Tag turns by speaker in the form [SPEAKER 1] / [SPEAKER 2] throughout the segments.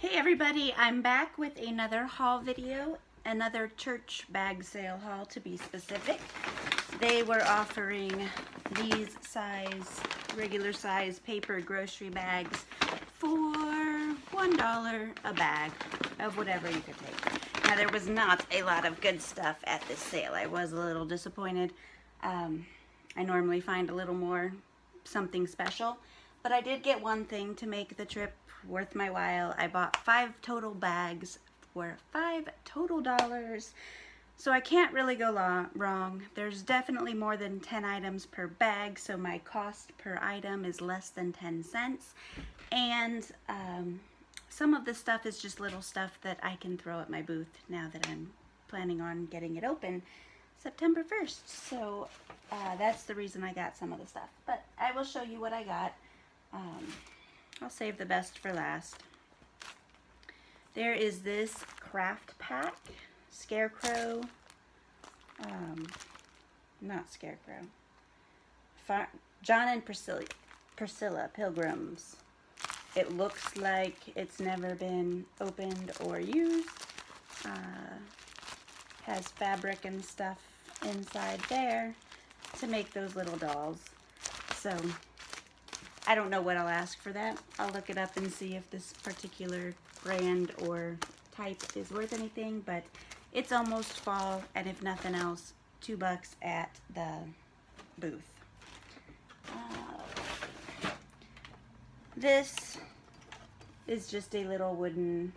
[SPEAKER 1] Hey everybody, I'm back with another haul video, another church bag sale haul to be specific. They were offering these regular size paper grocery bags for $1 a bag of whatever you could take. Now there was not a lot of good stuff at this sale. I was a little disappointed. I normally find a little more something special, but I did get one thing to make the trip worth my while. I bought 5 total bags for $5 total. So I can't really go wrong. There's definitely more than 10 items per bag, so my cost per item is less than 10 cents. And some of the stuff is just little stuff that I can throw at my booth now that I'm planning on getting it open September 1st. So that's the reason I got some of the stuff. But I will show you what I got. I'll save the best for last. There is this craft pack, Scarecrow, not Scarecrow, John and Priscilla Pilgrims. It looks like it's never been opened or used. Has fabric and stuff inside there to make those little dolls. So I don't know what I'll ask for that. I'll look it up and see if this particular brand or type is worth anything, but it's almost fall, and if nothing else, $2 at the booth. This is just a little wooden,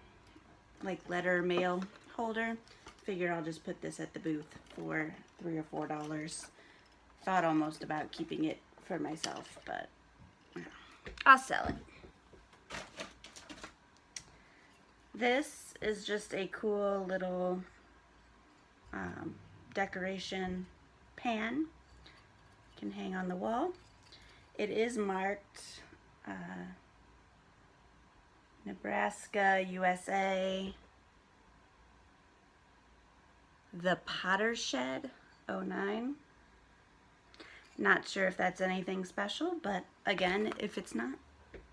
[SPEAKER 1] like, letter mail holder. Figured I'll just put this at the booth for $3 or $4. Thought almost about keeping it for myself, but I'll sell it. This is just a cool little decoration pan. Can hang on the wall. It is marked Nebraska, USA. The Potter Shed 09. Not sure if that's anything special, but again, if it's not,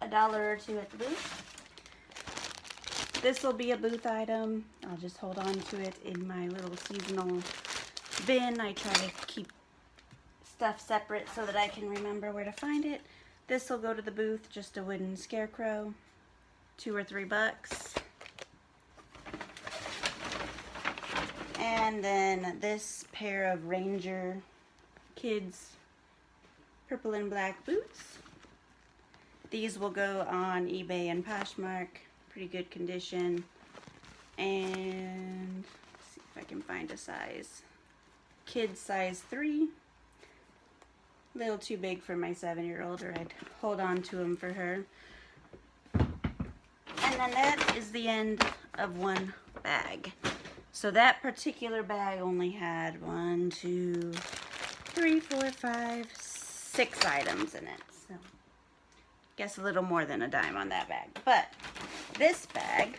[SPEAKER 1] $1 or $2 at the booth. This will be a booth item. I'll just hold on to it in my little seasonal bin. I try to keep stuff separate so that I can remember where to find it. This will go to the booth, just a wooden scarecrow, $2 or $3. And then this pair of Ranger kids purple and black boots. These will go on eBay and Poshmark. Pretty good condition. And let's see if I can find a size. Kids size 3. A little too big for my 7-year-old, or I'd hold on to them for her. And then that is the end of one bag. So that particular bag only had 6 items in it. So guess a little more than a dime on that bag. But this bag,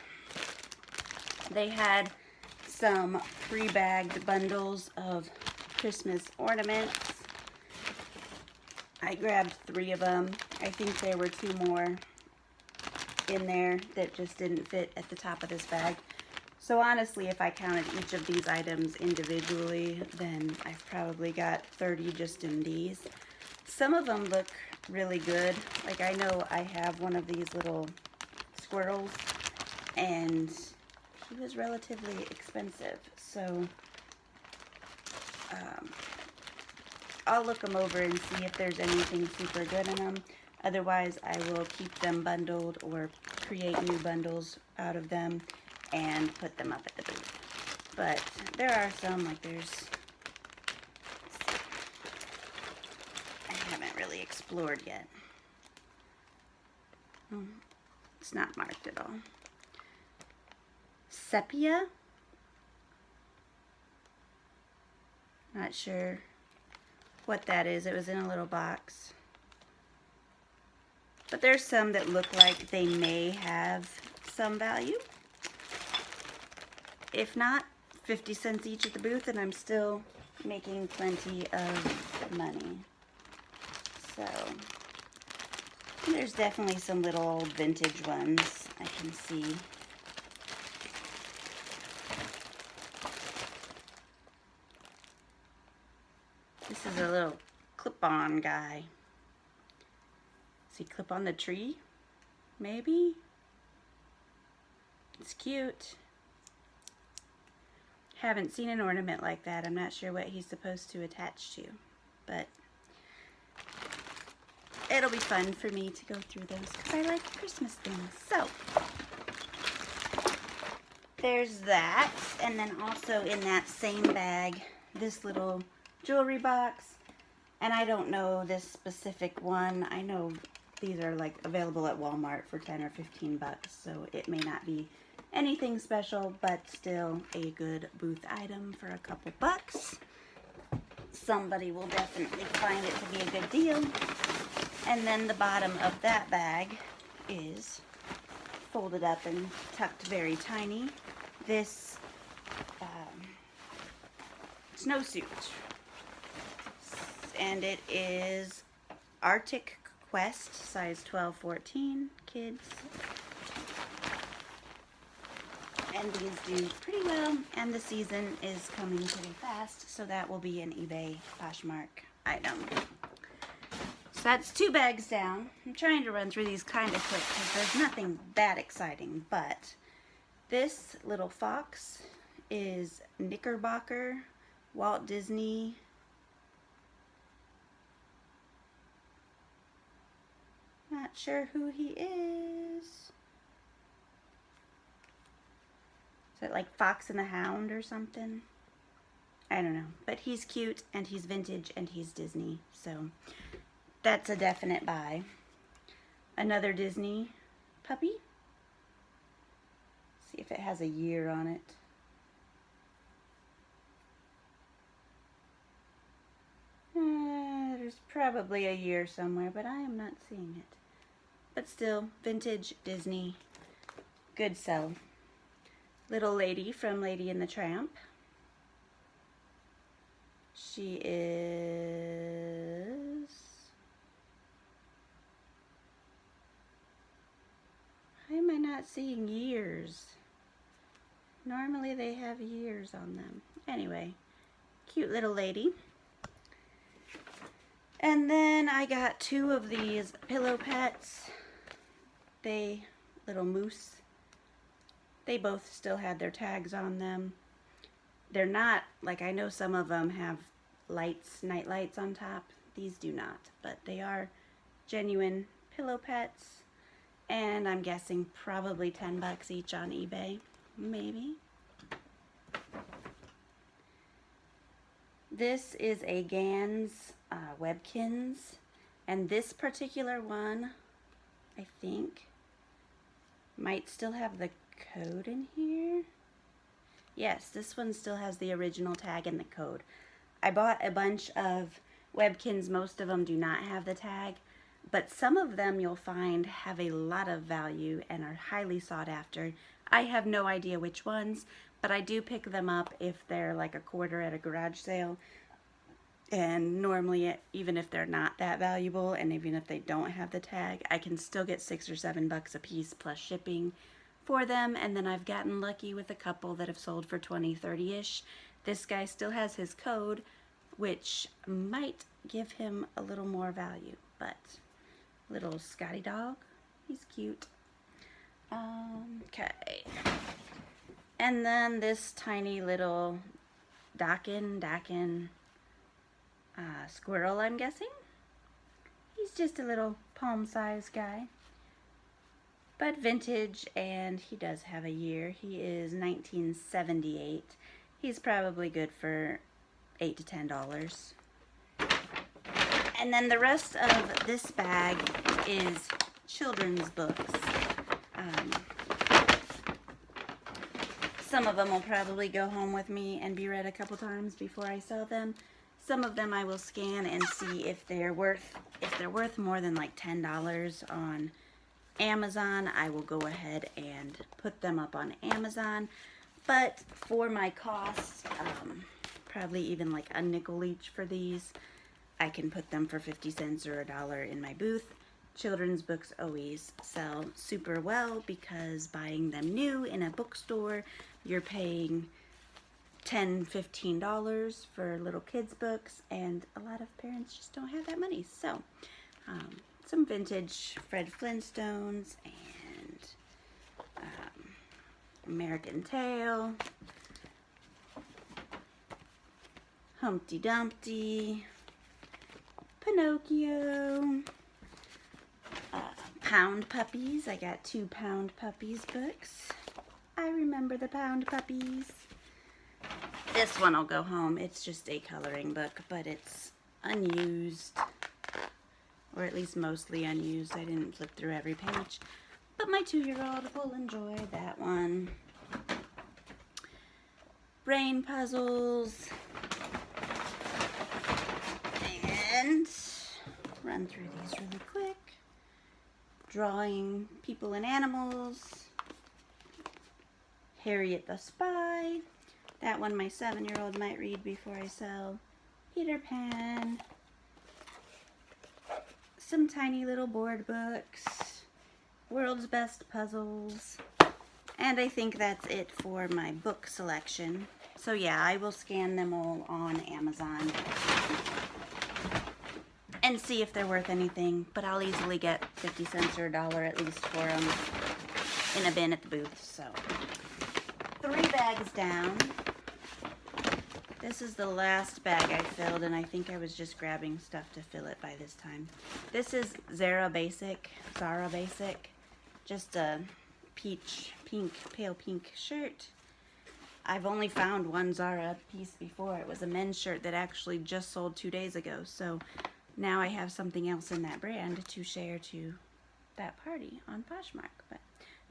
[SPEAKER 1] they had some pre-bagged bundles of Christmas ornaments. I grabbed 3 of them. I think there were 2 more in there that just didn't fit at the top of this bag. So honestly, if I counted each of these items individually, then I've probably got 30 just in these. Some of them look really good. Like, I know I have one of these little squirrels, and he was relatively expensive. So I'll look them over and see if there's anything super good in them. Otherwise, I will keep them bundled or create new bundles out of them and put them up at the booth. But there are some, like I haven't really explored yet. It's not marked at all. Sepia. Not sure what that is. It was in a little box. But there's some that look like they may have some value. If not, 50 cents each at the booth, and I'm still making plenty of money. So there's definitely some little old vintage ones I can see is a little clip-on guy. Does he clip on the tree? Maybe? It's cute. Haven't seen an ornament like that. I'm not sure what he's supposed to attach to, but it'll be fun for me to go through those because I like Christmas things. So there's that, and then also in that same bag, this little jewelry box. And I don't know this specific one. I know these are like available at Walmart for 10 or 15 bucks, so it may not be anything special, but still a good booth item for a couple bucks. Somebody will definitely find it to be a good deal. And then the bottom of that bag is folded up and tucked very tiny. This snowsuit, and it is Arctic Quest, size 12-14, kids. And these do pretty well, and the season is coming pretty fast, so that will be an eBay Poshmark item. So that's 2 bags down. I'm trying to run through these kind of quick because there's nothing that exciting, but this little fox is Knickerbocker, Walt Disney. Not sure who he is. Is that like Fox and the Hound or something? I don't know. But he's cute, and he's vintage, and he's Disney. So that's a definite buy. Another Disney puppy. See if it has a year on it. There's probably a year somewhere, but I am not seeing it. But still, vintage Disney. Good sell. Little lady from Lady and the Tramp. She is... Why am I not seeing years? Normally they have years on them. Anyway, cute little lady. And then I got 2 of these pillow pets. They, little moose. They both still had their tags on them. They're not, like I know some of them have lights, night lights on top. These do not, but they are genuine pillow pets. And I'm guessing probably 10 bucks each on eBay, maybe. This is a Gans Webkinz, and this particular one, I think, might still have the code in here. Yes, this one still has the original tag and the code. I bought a bunch of Webkinz. Most of them do not have the tag, but some of them you'll find have a lot of value and are highly sought after. I have no idea which ones, but I do pick them up if they're like a quarter at a garage sale. And normally, even if they're not that valuable, and even if they don't have the tag, I can still get 6 or 7 bucks a piece plus shipping for them. And then I've gotten lucky with a couple that have sold for 20, 30-ish. This guy still has his code, which might give him a little more value. But little Scotty dog, he's cute. Okay. And then this tiny little Dakin squirrel, I'm guessing. He's just a little palm-sized guy, but vintage, and he does have a year. He is 1978. He's probably good for $8 to $10. And then the rest of this bag is children's books. Some of them will probably go home with me and be read a couple times before I sell them. Some of them I will scan and see if they're worth more than like $10 on Amazon. I will go ahead and put them up on Amazon. But for my cost, probably even like a nickel each for these, I can put them for 50 cents or $1 in my booth. Children's books always sell super well because buying them new in a bookstore, you're paying $10, $15 for little kids books, and a lot of parents just don't have that money. So some vintage Fred Flintstones and American Tail, Humpty Dumpty, Pinocchio, Pound Puppies. I got 2 Pound Puppies books. I remember the Pound Puppies. This one will go home. It's just a coloring book, but it's unused, or at least mostly unused. I didn't flip through every page, but my 2-year-old will enjoy that one. Brain puzzles. And run through these really quick. Drawing people and animals. Harriet the Spy. That one my 7-year-old might read before I sell. Peter Pan. Some tiny little board books. World's Best Puzzles. And I think that's it for my book selection. So yeah, I will scan them all on Amazon and see if they're worth anything, but I'll easily get 50 cents or $1 at least for them in a bin at the booth. So 3 bags down. This is the last bag I filled, and I think I was just grabbing stuff to fill it by this time. This is Zara Basic, just a pale pink shirt. I've only found one Zara piece before. It was a men's shirt that actually just sold 2 days ago, so now I have something else in that brand to share to that party on Poshmark. But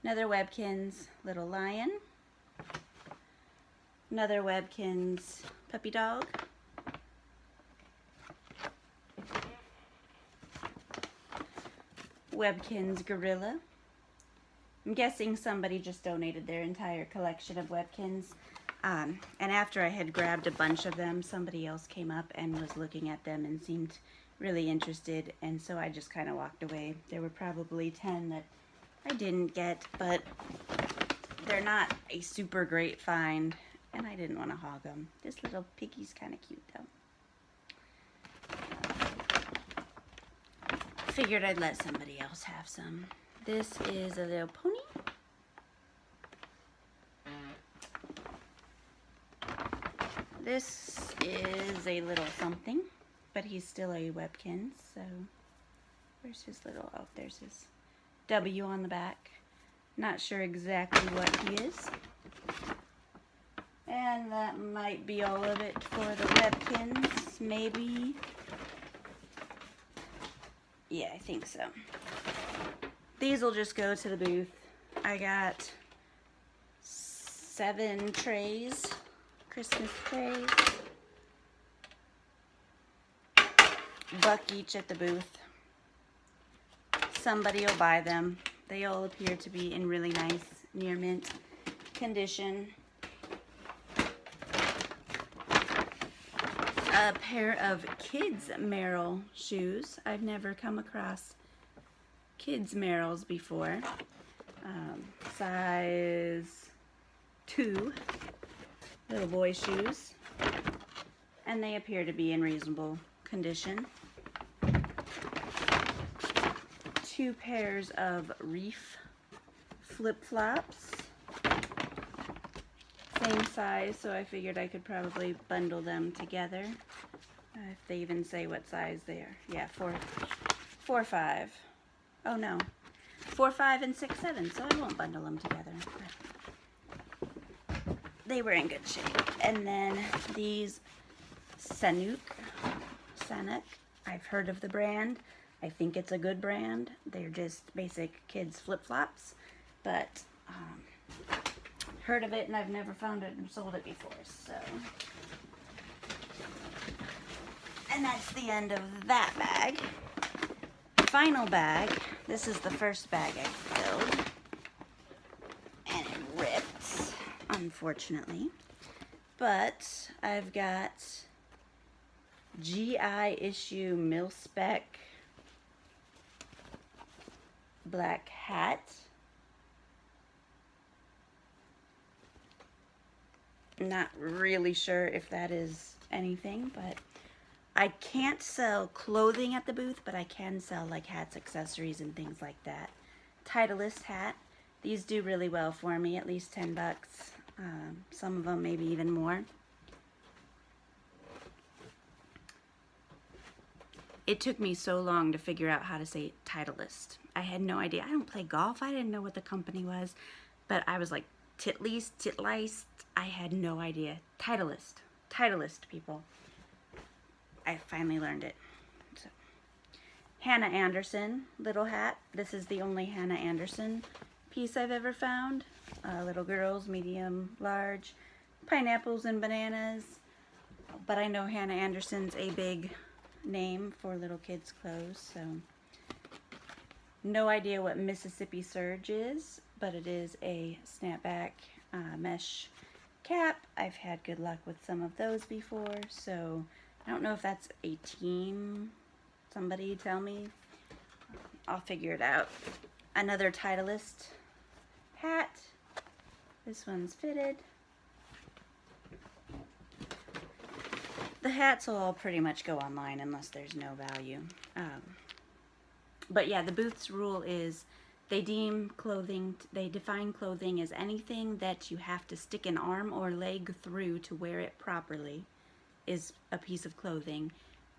[SPEAKER 1] another Webkinz little lion. Another Webkinz puppy dog. Webkinz gorilla. I'm guessing somebody just donated their entire collection of Webkinz. And after I had grabbed a bunch of them, somebody else came up and was looking at them and seemed really interested, and so I just kind of walked away. There were probably 10 that I didn't get, but they're not a super great find, and I didn't want to hog them. This little piggy's kind of cute though. Figured I'd let somebody else have some. This is a little pony. This is a little something, but he's still a Webkinz, so where's his little, oh, there's his W on the back. Not sure exactly what he is. And that might be all of it for the Webkinz, maybe. Yeah, I think so. These will just go to the booth. I got 7 trays, Christmas trays. $1 each at the booth. Somebody will buy them. They all appear to be in really nice, near mint condition. A pair of kids Merrell shoes. I've never come across kids Merrells before. Size 2 little boy shoes, and they appear to be in reasonable condition. 2 pairs of Reef flip-flops, same size, so I figured I could probably bundle them together. If they even say what size they are. Yeah, 4, 5. Oh no, 4, 5, and 6, 7, so I won't bundle them together. They were in good shape. And then these Sanuk. I've heard of the brand. I think it's a good brand. They're just basic kids flip-flops, but heard of it and I've never found it and sold it before, so. And that's the end of that bag. Final bag. This is the first bag I filled, and it ripped, unfortunately. But I've got GI issue mil-spec black hat. Not really sure if that is anything, but I can't sell clothing at the booth, but I can sell like hats, accessories, and things like that. Titleist hat. These do really well for me, at least 10 bucks. Some of them maybe even more. It took me so long to figure out how to say Titleist. I had no idea. I don't play golf. I didn't know what the company was, but I was like, Titleist. I had no idea. Titleist, people. I finally learned it. So, Hannah Anderson little hat. This is the only Hannah Anderson piece I've ever found. Little girls, medium, large, pineapples and bananas. But I know Hannah Anderson's a big name for little kids' clothes, so no idea what Mississippi Surge is, but it is a snapback mesh cap. I've had good luck with some of those before, so I don't know if that's a team. Somebody tell me. I'll figure it out. Another Titleist hat. This one's fitted. The hats will all pretty much go online unless there's no value. But yeah, the booth's rule is they define clothing as anything that you have to stick an arm or leg through to wear it properly is a piece of clothing.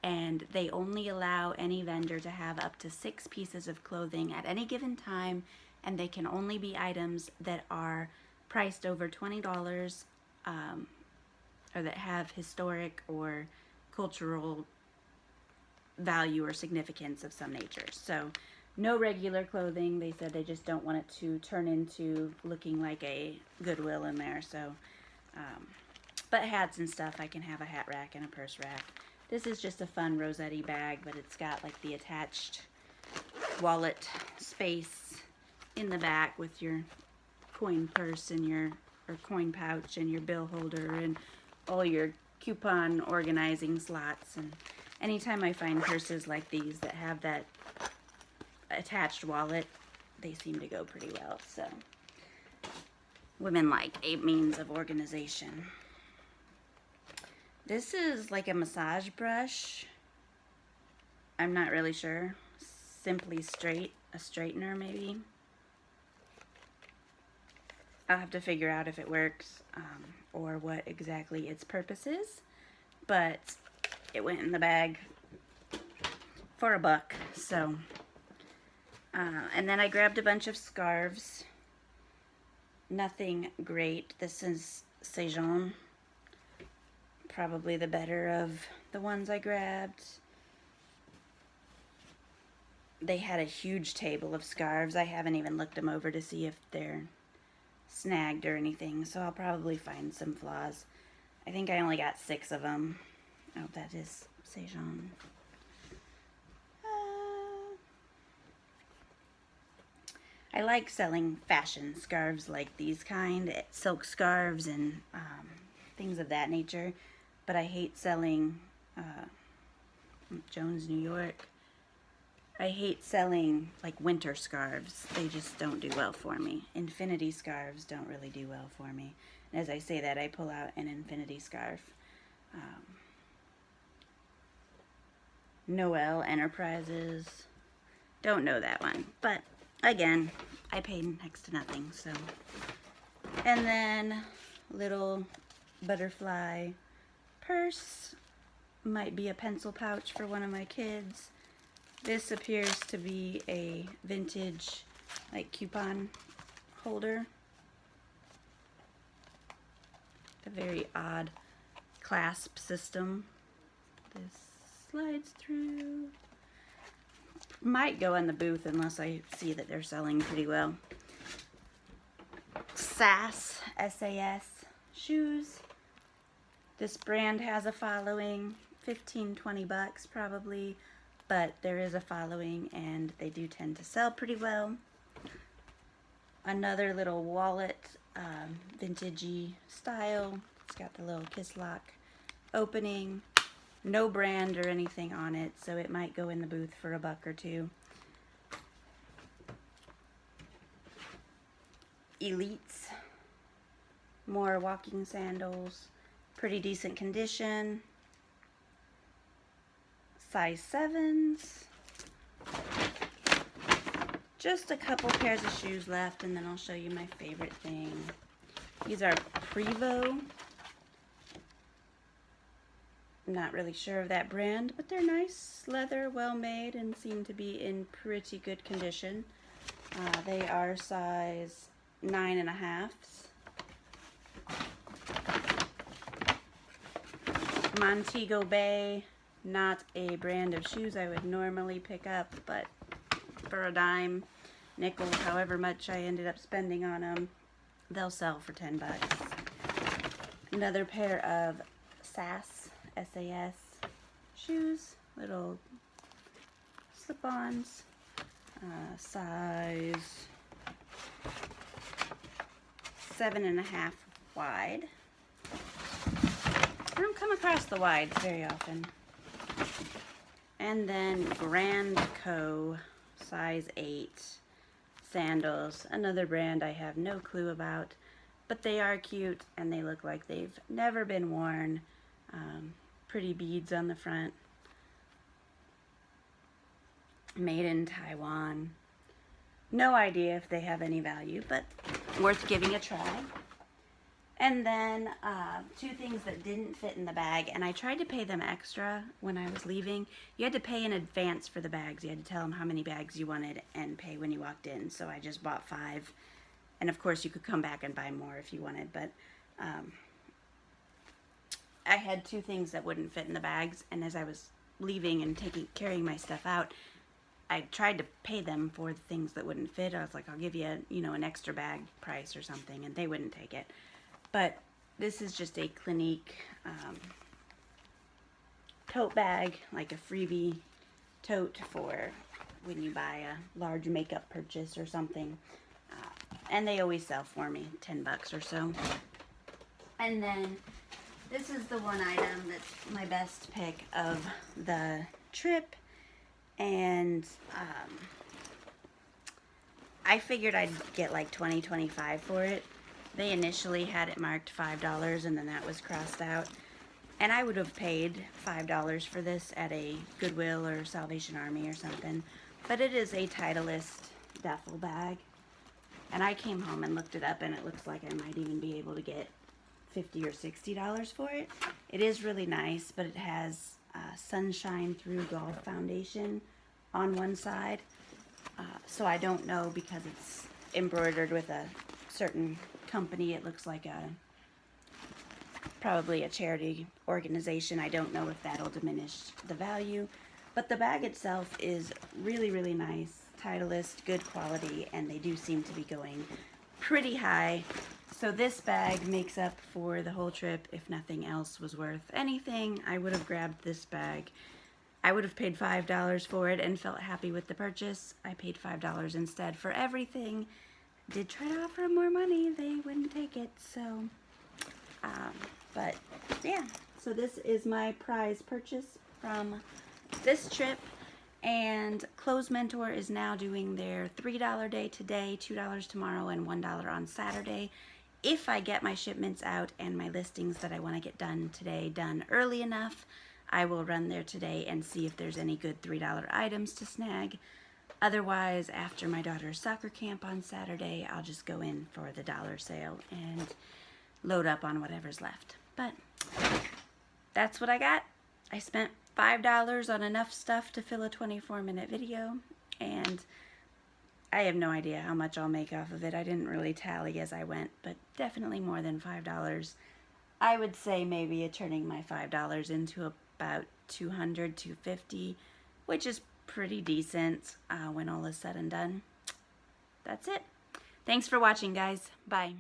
[SPEAKER 1] And they only allow any vendor to have up to 6 pieces of clothing at any given time, and they can only be items that are priced over $20 or that have historic or cultural value or significance of some nature. So no regular clothing. They said they just don't want it to turn into looking like a Goodwill in there. So, but hats and stuff, I can have a hat rack and a purse rack. This is just a fun Rossetti bag, but it's got like the attached wallet space in the back with your coin purse and your coin pouch and your bill holder and all your coupon organizing slots. And anytime I find purses like these that have that attached wallet, they seem to go pretty well. So women like a means of organization. This is like a massage brush. I'm not really sure. Simply Straight, a straightener maybe. I'll have to figure out if it works or what exactly its purpose is. But it went in the bag for $1. So, and then I grabbed a bunch of scarves. Nothing great. This is Sejon. Probably the better of the ones I grabbed. They had a huge table of scarves. I haven't even looked them over to see if they're snagged or anything, so I'll probably find some flaws. I think I only got 6 of them. Oh, that is Sejon. I like selling fashion scarves like these kind, silk scarves and things of that nature, but I hate selling Jones, New York. I hate selling like winter scarves. They just don't do well for me. Infinity scarves don't really do well for me. And as I say that, I pull out an infinity scarf. Noel Enterprises. Don't know that one. But again, I paid next to nothing. So, and then little butterfly purse. Might be a pencil pouch for one of my kids. This appears to be a vintage, like, coupon holder. A very odd clasp system. This slides through. Might go in the booth unless I see that they're selling pretty well. SAS, SAS shoes. This brand has a following, 15, 20 bucks probably. But there is a following and they do tend to sell pretty well. Another little wallet, vintagey style. It's got the little kiss lock opening. No brand or anything on it, so it might go in the booth for $1 or $2. Elites More walking sandals, pretty decent condition. Size 7s. Just a couple pairs of shoes left, and then I'll show you my favorite thing. These are Prevo. I'm not really sure of that brand, but they're nice, leather, well made, and seem to be in pretty good condition. They are size 9.5. Montego Bay, not a brand of shoes I would normally pick up, but for a dime, nickel, however much I ended up spending on them, they'll sell for 10 bucks. Another pair of SAS shoes, little slip-ons, size 7.5 wide. I don't come across the wides very often. And then Grand Co. size 8 sandals, another brand I have no clue about, but they are cute and they look like they've never been worn. Pretty beads on the front. Made in Taiwan. No idea if they have any value, but worth giving a try. And then two things that didn't fit in the bag, and I tried to pay them extra when I was leaving. You had to pay in advance for the bags. You had to tell them how many bags you wanted and pay when you walked in. So I just bought 5. And of course you could come back and buy more if you wanted, but I had 2 things that wouldn't fit in the bags, and as I was leaving and carrying my stuff out, I tried to pay them for the things that wouldn't fit. I was like, I'll give you, an extra bag price or something, and they wouldn't take it. But this is just a Clinique tote bag, like a freebie tote for when you buy a large makeup purchase or something. And they always sell for me, 10 bucks or so. And then this is the one item that's my best pick of the trip. And I figured I'd get like $20-25 for it. They initially had it marked $5, and then that was crossed out. And I would have paid $5 for this at a Goodwill or Salvation Army or something. But it is a Titleist duffel bag. And I came home and looked it up, and it looks like I might even be able to get $50 or $60 for it. It is really nice, but it has Sunshine Through Golf Foundation on one side. So I don't know, because it's embroidered with a certain company. It looks like probably a charity organization. I don't know if that'll diminish the value. But the bag itself is really, really nice. Titleist, good quality, and they do seem to be going pretty high. So this bag makes up for the whole trip. If nothing else was worth anything, I would have grabbed this bag. I would have paid $5 for it and felt happy with the purchase. I paid $5 instead for everything. Did try to offer them more money. They wouldn't take it. So, but yeah. So this is my prize purchase from this trip. And Clothes Mentor is now doing their $3 day today, $2 tomorrow, and $1 on Saturday. If I get my shipments out and my listings that I want to get done today done early enough, I will run there today and see if there's any good $3 items to snag. Otherwise, after my daughter's soccer camp on Saturday, I'll just go in for the dollar sale and load up on whatever's left. But that's what I got. I spent $5 on enough stuff to fill a 24-minute video, and I have no idea how much I'll make off of it. I didn't really tally as I went, but definitely more than $5. I would say maybe turning my $5 into about $200, $250, which is pretty decent when all is said and done. That's it. Thanks for watching, guys. Bye.